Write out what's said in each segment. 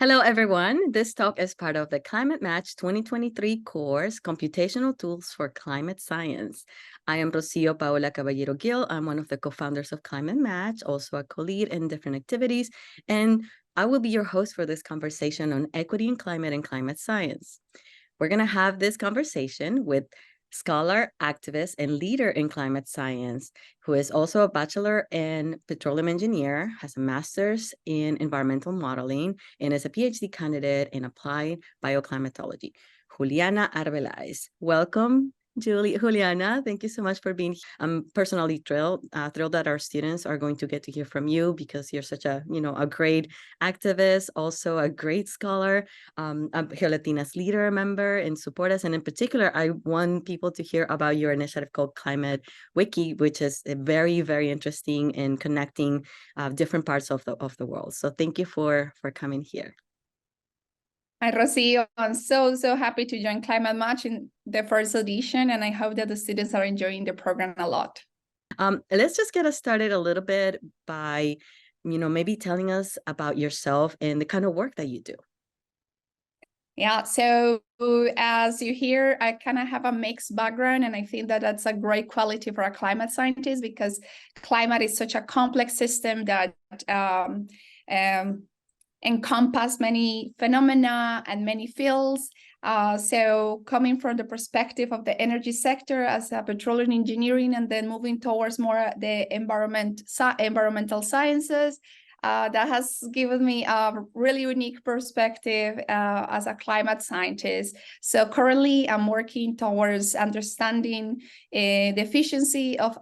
Hello, everyone. This talk is part of the Climate Match 2023 course, Computational Tools for Climate Science. I am Rocio Paola Caballero Gil. I'm one of the co-founders of Climate Match, also a co-lead in different activities, and I will be your host for this conversation on equity in climate and climate science. We're going to have this conversation with scholar, activist, and leader in climate science, who is also a bachelor in petroleum engineer, has a master's in environmental modeling, and is a PhD candidate in applied bioclimatology. Juliana Arbelaez. Welcome, Juliana. Thank you so much for being here. I'm personally thrilled that our students are going to get to hear from you because you're such a great activist, also a great scholar, a Latinas Leader member, and support us. And in particular, I want people to hear about your initiative called Climate Wiki, which is very, very interesting in connecting different parts of the world. So thank you for coming here. Hi, Rocio. I'm so happy to join Climate Match in the first edition, and I hope that the students are enjoying the program a lot. Let's just get us started a little bit by, maybe telling us about yourself and the kind of work that you do. Yeah, so as you hear, I kind of have a mixed background, and I think that that's a great quality for a climate scientist because climate is such a complex system that encompass many phenomena and many fields. So coming from the perspective of the energy sector as a petroleum engineering, and then moving towards more the environmental sciences, that has given me a really unique perspective as a climate scientist. So currently I'm working towards understanding the efficiency of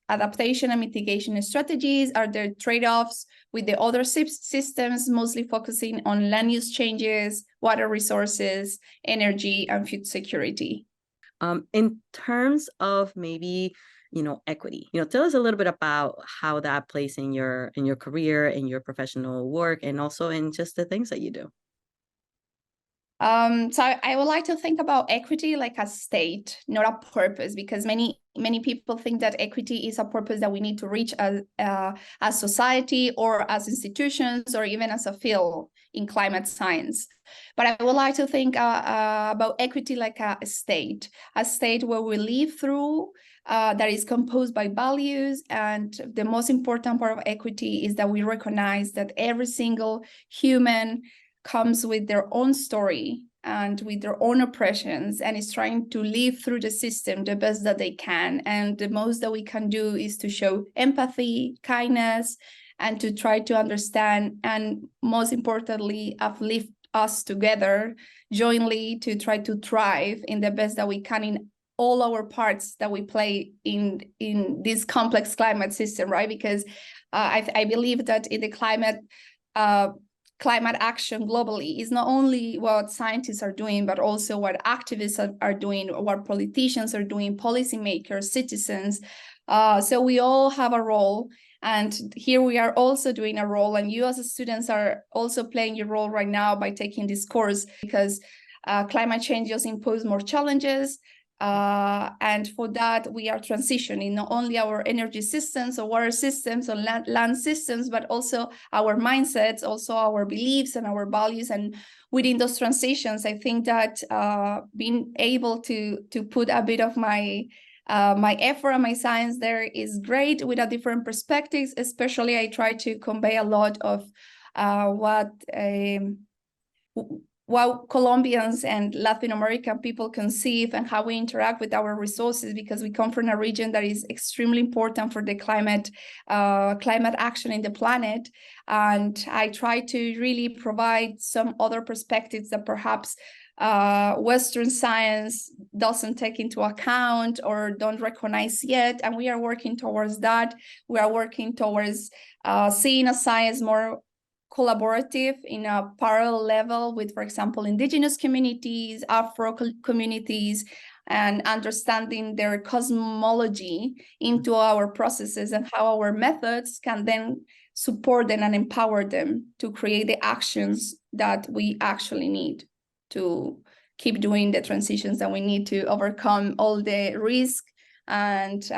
adaptation and mitigation strategies. Are there trade-offs with the other systems, mostly focusing on land use changes, water resources, energy, and food security? In terms of maybe equity, tell us a little bit about how that plays in your career, in your professional work, and also in just the things that you do. So I would like to think about equity like a state, not a purpose, because many people think that equity is a purpose that we need to reach as society or as institutions or even as a field in climate science. But I would like to think about equity like a state where we live through, that is composed by values. And the most important part of equity is that we recognize that every single human comes with their own story and with their own oppressions, and is trying to live through the system the best that they can. And the most that we can do is to show empathy, kindness, and to try to understand, and most importantly, uplift us together jointly to try to thrive in the best that we can in all our parts that we play in this complex climate system, right? Because I believe that in the climate action globally is not only what scientists are doing, but also what activists are doing, what politicians are doing, policymakers, citizens. So we all have a role. And here we are also doing a role. And you as students are also playing your role right now by taking this course, because climate change just imposes more challenges. And for that, we are transitioning not only our energy systems or water systems or land systems, but also our mindsets, also our beliefs and our values. And within those transitions, I think that being able to put a bit of my effort and my science there is great with a different perspectives. Especially, I try to convey a lot of what Colombians and Latin American people conceive and how we interact with our resources, because we come from a region that is extremely important for the climate action in the planet. And I try to really provide some other perspectives that perhaps Western science doesn't take into account or don't recognize yet. And we are working towards that. We are working towards seeing a science more collaborative in a parallel level with, for example, indigenous communities, Afro communities, and understanding their cosmology into our processes and how our methods can then support them and empower them to create the actions that we actually need to keep doing the transitions that we need to overcome all the risk and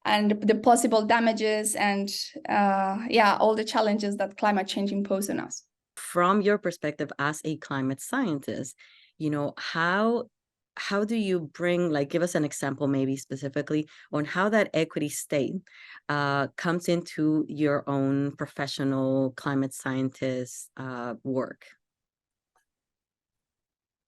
the possible damages and all the challenges that climate change imposes on us. from your perspective as a climate scientist, how do you bring, like, give us an example maybe specifically on how that equity state comes into your own professional climate scientist work?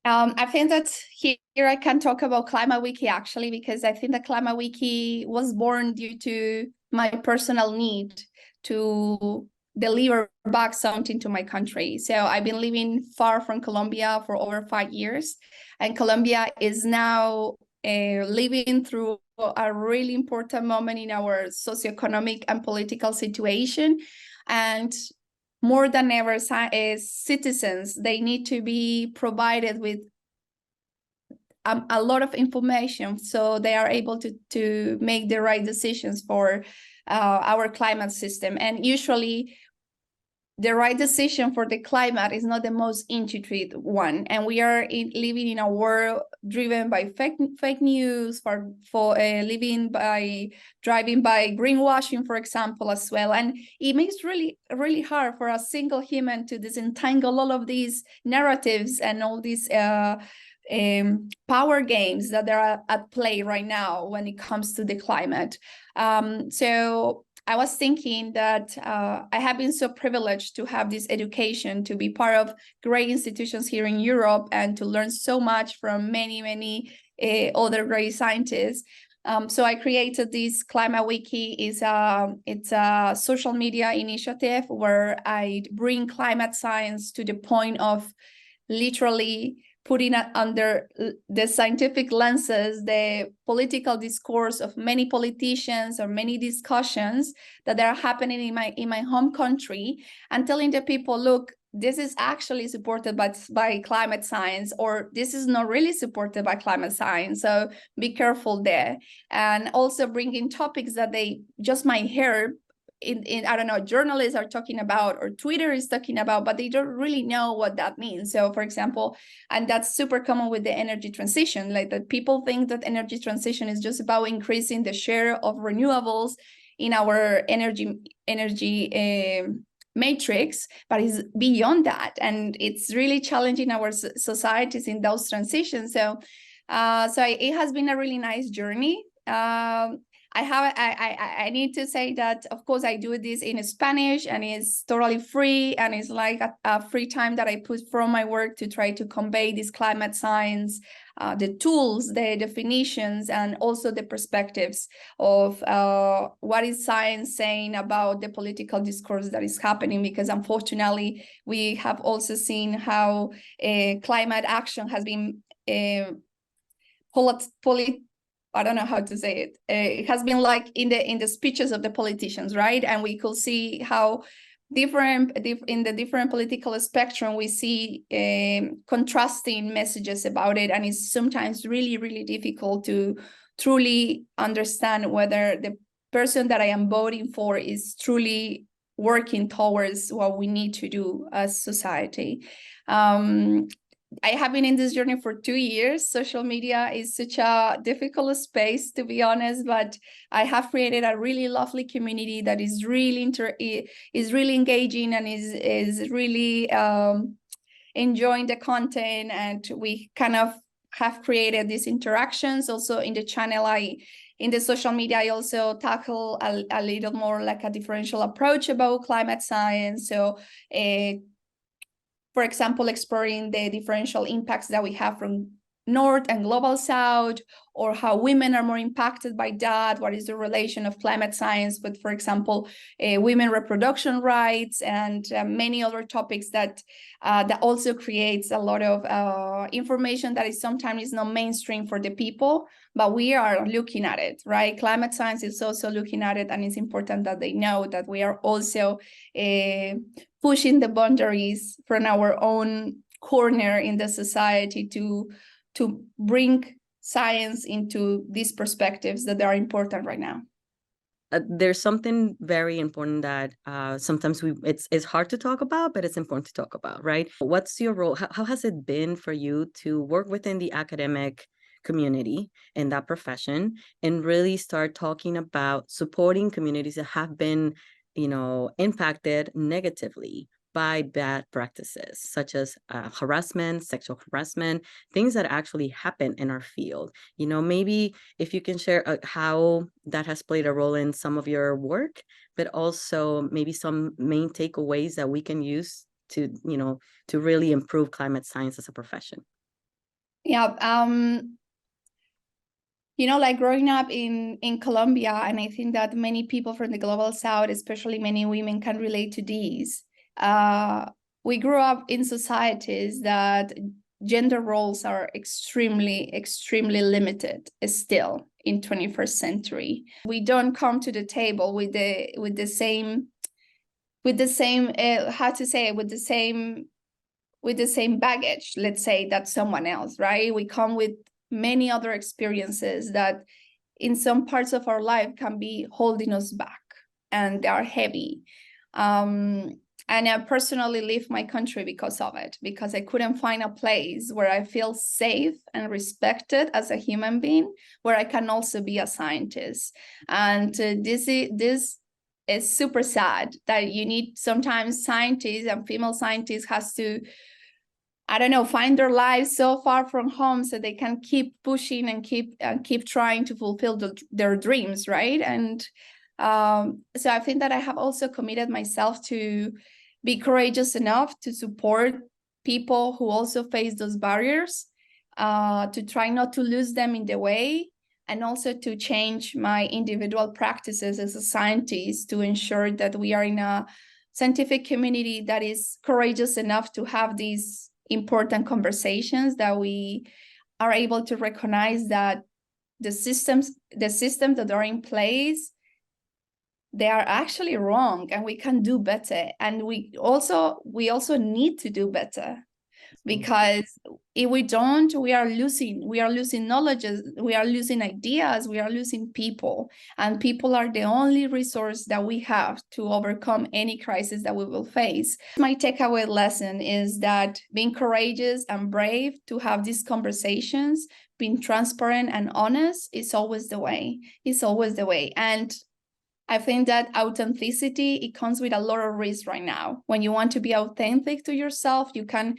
I think that here I can talk about Climate Wiki actually, because I think the Climate Wiki was born due to my personal need to deliver back something to my country. So I've been living far from Colombia for over 5 years, and Colombia is now living through a really important moment in our socioeconomic and political situation. And more than ever, citizens, they need to be provided with a lot of information so they are able to make the right decisions for our climate system. And usually the right decision for the climate is not the most intuitive one. And we are living in a world driven by fake news, for living by driving by greenwashing, for example, as well. And it makes really, really hard for a single human to disentangle all of these narratives and all these power games that are at play right now when it comes to the climate. So I was thinking that I have been so privileged to have this education, to be part of great institutions here in Europe, and to learn so much from many, many other great scientists. So I created this Climate Wiki. It's a social media initiative where I bring climate science to the point of literally putting it under the scientific lenses, the political discourse of many politicians or many discussions that are happening in my home country, and telling the people, look, this is actually supported by climate science, or this is not really supported by climate science. So be careful there. And also bringing topics that they just might hear in I don't know, journalists are talking about, or Twitter is talking about, but they don't really know what that means. So for example, and that's super common with the energy transition, like that people think that energy transition is just about increasing the share of renewables in our energy matrix, but it's beyond that, and it's really challenging our societies in those transitions. So it has been a really nice journey. I need to say that, of course, I do this in Spanish, and it's totally free, and it's like a free time that I put from my work to try to convey this climate science, the tools, the definitions, and also the perspectives of what is science saying about the political discourse that is happening. Because unfortunately, we have also seen how climate action has been I don't know how to say it. It has been like in the speeches of the politicians, right? And we could see how in the different political spectrum, we see contrasting messages about it. And it's sometimes really, really difficult to truly understand whether the person that I am voting for is truly working towards what we need to do as society. I have been in this journey for 2 years. Social media is such a difficult space, to be honest, but I have created a really lovely community that is really really engaging, and is really enjoying the content. And we kind of have created these interactions. Also in the channel, in the social media, I also tackle a little more like a differential approach about climate science. So for example, exploring the differential impacts that we have from North and Global South, or how women are more impacted by that. What is the relation of climate science with, for example, women reproduction rights, and many other topics that also creates a lot of information that is sometimes not mainstream for the people, but we are looking at it, right? Climate science is also looking at it, and it's important that they know that we are also pushing the boundaries from our own corner in the society to bring science into these perspectives that are important right now. There's something very important that sometimes it's hard to talk about, but it's important to talk about, right? What's your role? How has it been for you to work within the academic community in that profession, and really start talking about supporting communities that have been, impacted negatively by bad practices, such as harassment, sexual harassment, things that actually happen in our field. Maybe if you can share how that has played a role in some of your work, but also maybe some main takeaways that we can use to, to really improve climate science as a profession. Yeah, like growing up in Colombia, and I think that many people from the global south, especially many women, can relate to these. We grew up in societies that gender roles are extremely, extremely limited still in 21st century. We don't come to the table with the same how to say it, with the same baggage, let's say, that someone else, right? We come with many other experiences that in some parts of our life can be holding us back, and they are heavy. And I personally leave my country because of it, because I couldn't find a place where I feel safe and respected as a human being, where I can also be a scientist. And this is super sad that you need sometimes scientists, and female scientists has to, I don't know, find their lives so far from home so they can keep pushing and keep trying to fulfill their dreams, right? And so I think that I have also committed myself to be courageous enough to support people who also face those barriers, to try not to lose them in the way, and also to change my individual practices as a scientist to ensure that we are in a scientific community that is courageous enough to have these important conversations, that we are able to recognize that the systems that are in place, they are actually wrong, and we can do better. And we also need to do better, because if we don't, we are losing knowledge, we are losing ideas, we are losing people, and people are the only resource that we have to overcome any crisis that we will face. My takeaway lesson is that being courageous and brave to have these conversations, being transparent and honest, is always the way. And I think that authenticity, it comes with a lot of risk right now. When you want to be authentic to yourself, you can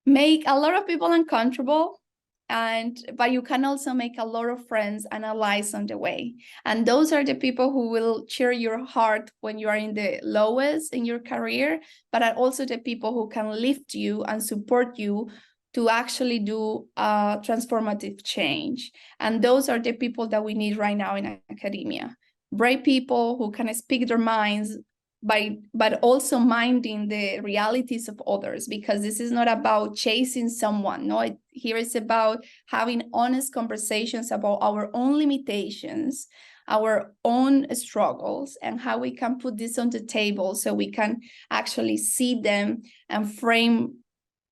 make a lot of people uncomfortable, but you can also make a lot of friends and allies on the way. And those are the people who will cheer your heart when you are in the lowest in your career, but are also the people who can lift you and support you to actually do transformative change. And those are the people that we need right now in academia. Brave people who can speak their minds, but also minding the realities of others, because this is not about chasing someone. No, here it's about having honest conversations about our own limitations, our own struggles, and how we can put this on the table so we can actually see them and frame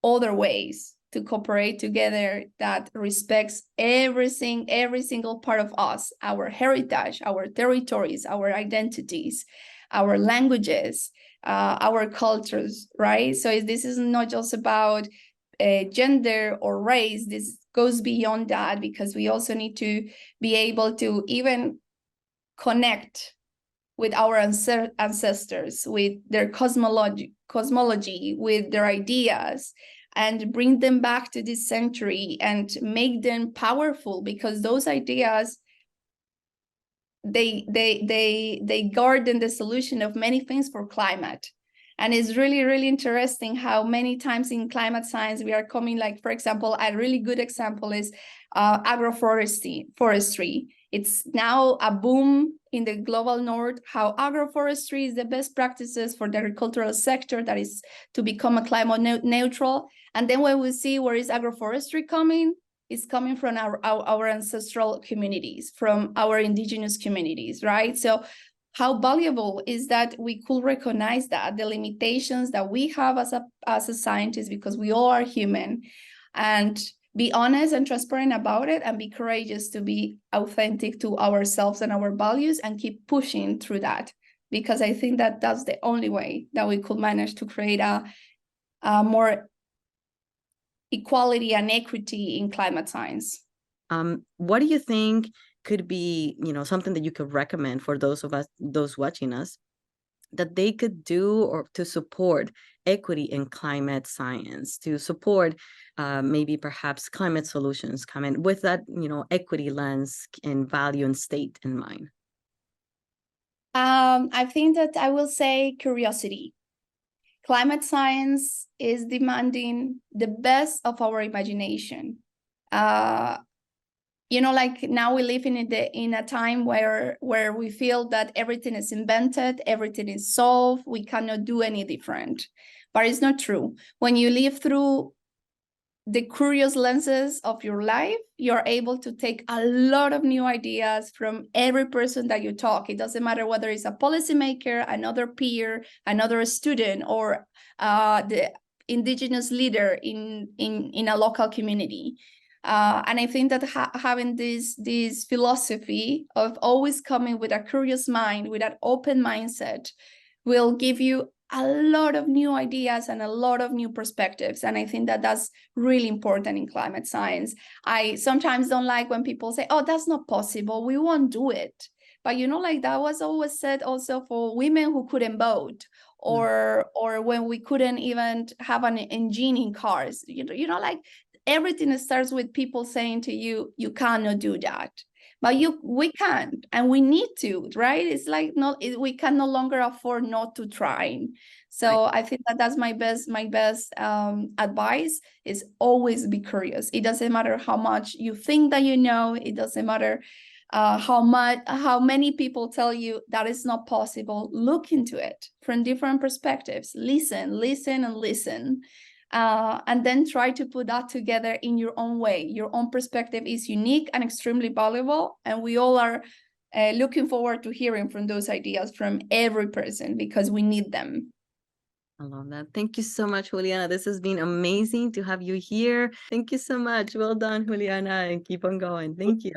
other ways to cooperate together that respects every single part of us, our heritage, our territories, our identities, our languages, our cultures, right? So this is not just about gender or race. This goes beyond that, because we also need to be able to even connect with our ancestors, with their cosmology, with their ideas, and bring them back to this century and make them powerful, because those ideas, they garden the solution of many things for climate. And it's really, really interesting how many times in climate science we are coming, like, for example, a really good example is agroforestry. It's now a boom in the global north, how agroforestry is the best practices for the agricultural sector that is to become a climate neutral. And then when we see where is agroforestry coming, it's coming from our ancestral communities, from our indigenous communities, right? So how valuable is that we could recognize that the limitations that we have as a scientist, because we all are human, and be honest and transparent about it, and be courageous to be authentic to ourselves and our values, and keep pushing through that, because I think that that's the only way that we could manage to create a more equality and equity in climate science. What do you think could be, something that you could recommend for those watching us that they could do or to support equity in climate science, to support maybe perhaps climate solutions coming with that, equity lens and value and state in mind? I think that I will say curiosity. Climate science is demanding the best of our imagination. Like now we live in a time where we feel that everything is invented, everything is solved, we cannot do any different. But it's not true. When you live through the curious lenses of your life, you're able to take a lot of new ideas from every person that you talk. It doesn't matter whether it's a policymaker, another peer, another student, or the indigenous leader in a local community. And I think that having this philosophy of always coming with a curious mind, with an open mindset, will give you a lot of new ideas and a lot of new perspectives. And I think that that's really important in climate science. I sometimes don't like when people say, oh, that's not possible, we won't do it. But like that was always said also for women who couldn't vote, or when we couldn't even have an engine in cars. Like everything starts with people saying to you, you cannot do that. But we can't, and we need to, right? It's like we can no longer afford not to try. So I think that that's my best advice is always be curious. It doesn't matter how much you think that you know. It doesn't matter how many people tell you that is not possible. Look into it from different perspectives. Listen, and listen. And then try to put that together in your own way. Your own perspective is unique and extremely valuable, and we all are looking forward to hearing from those ideas from every person because we need them. I love that. Thank you so much, Juliana. This has been amazing to have you here. Thank you so much. Well done, Juliana, and keep on going. Thank you.